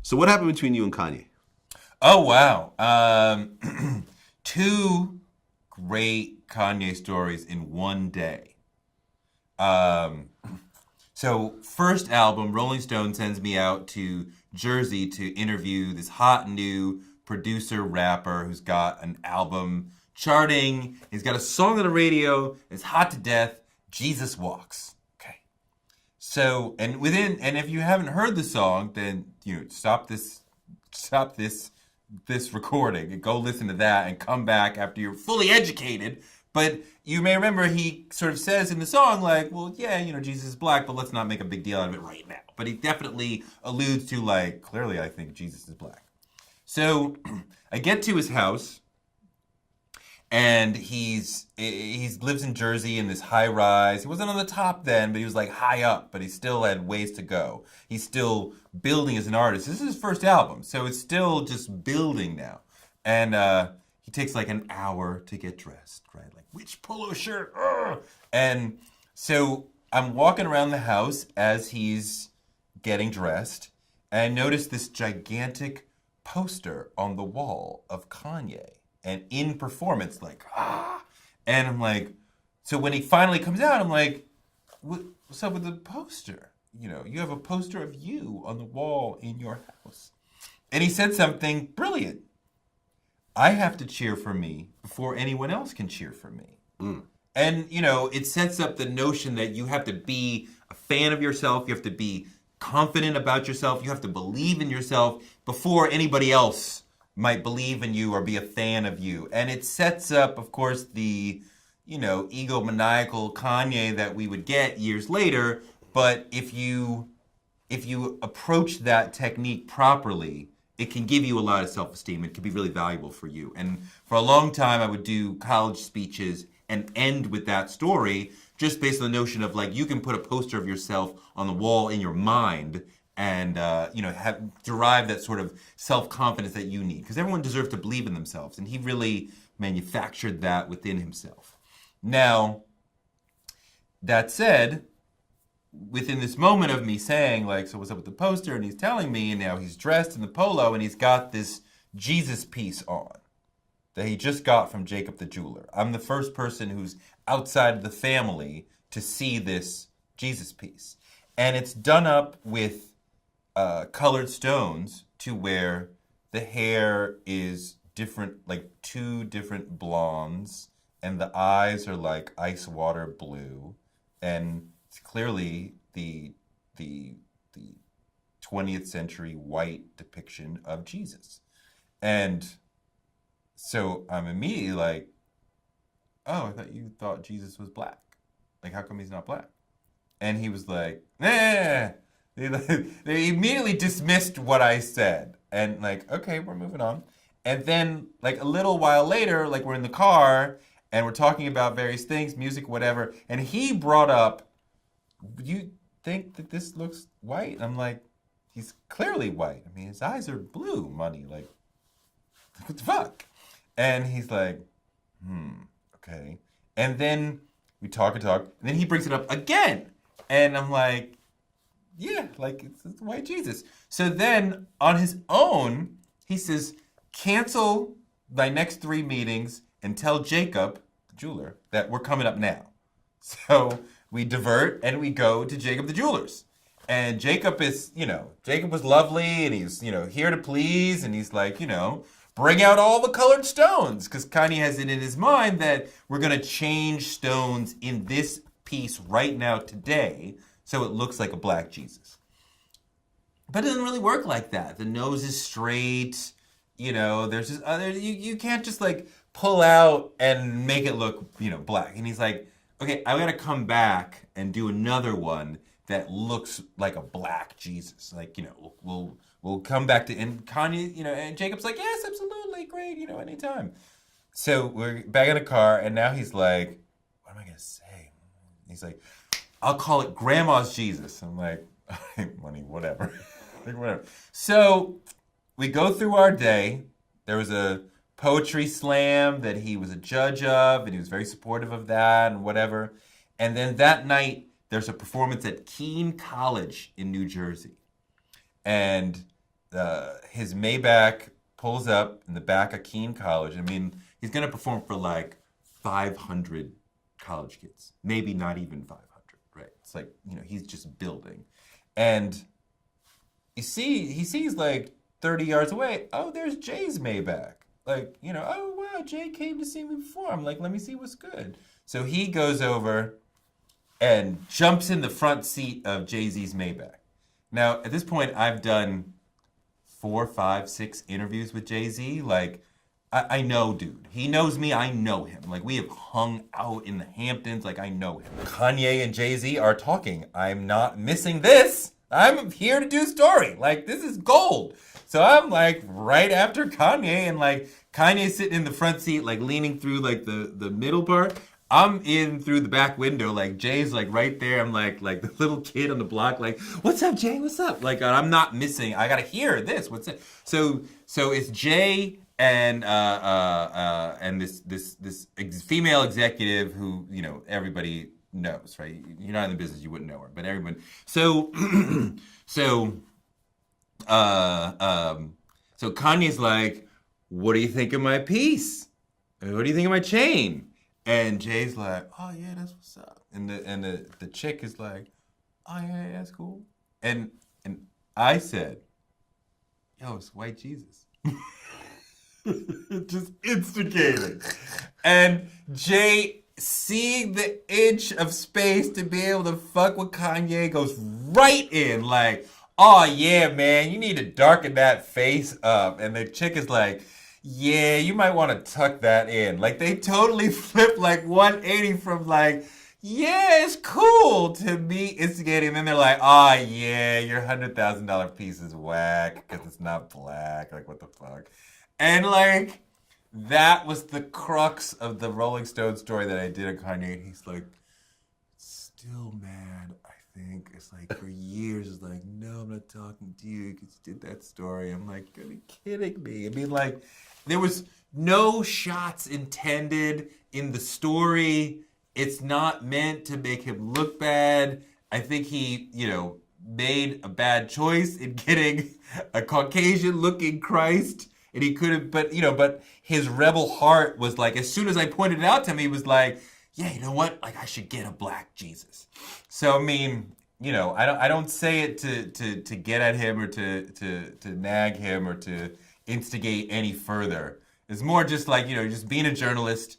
So what happened between you and Kanye? Oh, wow. Two great Kanye stories in one day. Um, so, first album, Rolling Stone sends me out to Jersey to interview this hot new producer rapper who's got an album charting. He's got a song on the radio. It's hot to death. Jesus Walks. Okay. So, and if you haven't heard the song, then stop this recording and go listen to that and come back after you're fully educated. But you may remember he sort of says in the song, like, well, yeah, Jesus is black, but let's not make a big deal out of it right now. But he definitely alludes to, like, clearly I think Jesus is black. So I get to his house, and he lives in Jersey in this high rise. He wasn't on the top then, but he was like high up, but he still had ways to go. He's still building as an artist. This is his first album, so it's still just building now. And he takes like an hour to get dressed, right? Like, which polo shirt? Ugh! And so I'm walking around the house as he's getting dressed, and I notice this gigantic poster on the wall of Kanye. And in performance, like, and I'm like, so when he finally comes out, I'm like, what's up with the poster? You have a poster of you on the wall in your house. And he said something brilliant. I have to cheer for me before anyone else can cheer for me. Mm. And, it sets up the notion that you have to be a fan of yourself. You have to be confident about yourself. You have to believe in yourself before anybody else might believe in you or be a fan of you. And it sets up, of course, the, egomaniacal Kanye that we would get years later. But if you approach that technique properly, it can give you a lot of self-esteem. It can be really valuable for you. And for a long time, I would do college speeches and end with that story just based on the notion of, like, you can put a poster of yourself on the wall in your mind and derive that sort of self-confidence that you need. Because everyone deserves to believe in themselves. And he really manufactured that within himself. Now, that said, within this moment of me saying, like, so what's up with the poster? And he's telling me, and now he's dressed in the polo, and he's got this Jesus piece on that he just got from Jacob the jeweler. I'm the first person who's outside of the family to see this Jesus piece. And it's done up with colored stones to where the hair is different, like two different blondes, and the eyes are like ice water blue, and it's clearly the 20th century white depiction of Jesus. And so I'm immediately like, oh, I thought you thought Jesus was black. Like, how come he's not black? And he was like, nah. They immediately dismissed what I said. And like, okay, we're moving on. And then like a little while later, like we're in the car and we're talking about various things, music, whatever. And he brought up, you think that this looks white? And I'm like, he's clearly white. I mean, his eyes are blue, money. Like, what the fuck? And he's like, okay. And then we talk and talk. And then he brings it up again. And I'm like, yeah, like it's white Jesus. So then on his own, he says, cancel my next 3 meetings and tell Jacob, the jeweler, that we're coming up now. So we divert and we go to Jacob the jeweler's. And Jacob is, Jacob was lovely and he's, here to please. And he's like, bring out all the colored stones. Because Kanye has it in his mind that we're going to change stones in this piece right now today so it looks like a black Jesus. But it doesn't really work like that. The nose is straight. There's just other, you can't just like pull out and make it look, black. And he's like, okay, I got to come back and do another one that looks like a black Jesus. Like, we'll come back to, and Kanye, and Jacob's like, yes, absolutely, great, anytime. So we're back in the car, and now he's like, what am I going to say? He's like, I'll call it Grandma's Jesus. I'm like, money, whatever. Like, whatever. So we go through our day. There was a poetry slam that he was a judge of, and he was very supportive of that and whatever. And then that night, there's a performance at Keene College in New Jersey. And his Maybach pulls up in the back of Keene College. I mean, he's going to perform for like 500 college kids, maybe not even 500, right? It's like, he's just building. And he sees like 30 yards away, oh, there's Jay's Maybach. Like, oh, wow, Jay came to see me before. I'm like, let me see what's good. So he goes over and jumps in the front seat of Jay-Z's Maybach. Now, at this point, I've done 4, 5, 6 interviews with Jay-Z. Like, I know dude. He knows me. I know him. Like, we have hung out in the Hamptons. Like, I know him. Kanye and Jay-Z are talking. I'm not missing this. I'm here to do story. Like, this is gold. So I'm like right after Kanye, and like Kanye's sitting in the front seat, like leaning through like the middle part. I'm in through the back window, like Jay's like right there. I'm like the little kid on the block, like, what's up, Jay? What's up? Like, I'm not missing. I gotta hear this. What's it? So it's Jay and this female executive who everybody knows, right? You're not in the business, you wouldn't know her, but everyone. So Kanye's like, what do you think of my piece? What do you think of my chain? And Jay's like, oh yeah, that's what's up. And the chick is like, oh yeah, that's cool. And I said, yo, it's white Jesus. Just instigating. And Jay, seeing the inch of space to be able to fuck with Kanye, goes right in like, oh yeah, man, you need to darken that face up. And the chick is like, yeah, you might want to tuck that in. Like, they totally flip like 180 from like, yeah, it's cool to me instigating. And then they're like, oh yeah, your $100,000 piece is whack because it's not black. Like, what the fuck? And like, that was the crux of the Rolling Stone story that I did on Kanye. And he's like, still mad, I think. It's like, for years, it's like, no, I'm not talking to you because you did that story. I'm like, are you kidding me? I mean, like, there was no shots intended in the story. It's not meant to make him look bad. I think he, made a bad choice in getting a Caucasian-looking Christ. And he could have, but his rebel heart was like, as soon as I pointed it out to him, he was like, yeah, you know what? Like, I should get a black Jesus. So, I mean, I don't say it to get at him or to nag him or to instigate any further. It's more just like, just being a journalist.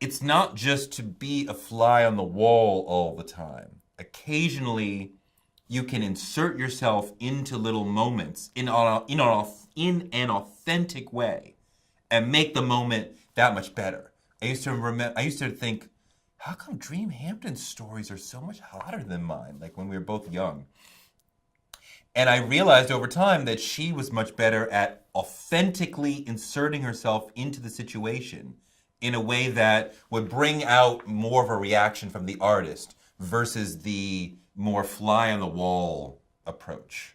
It's not just to be a fly on the wall all the time. Occasionally, you can insert yourself into little moments in an authentic way and make the moment that much better. I used to think, how come Dream Hampton's stories are so much hotter than mine? Like when we were both young. And I realized over time that she was much better at authentically inserting herself into the situation in a way that would bring out more of a reaction from the artist versus the more fly on the wall approach.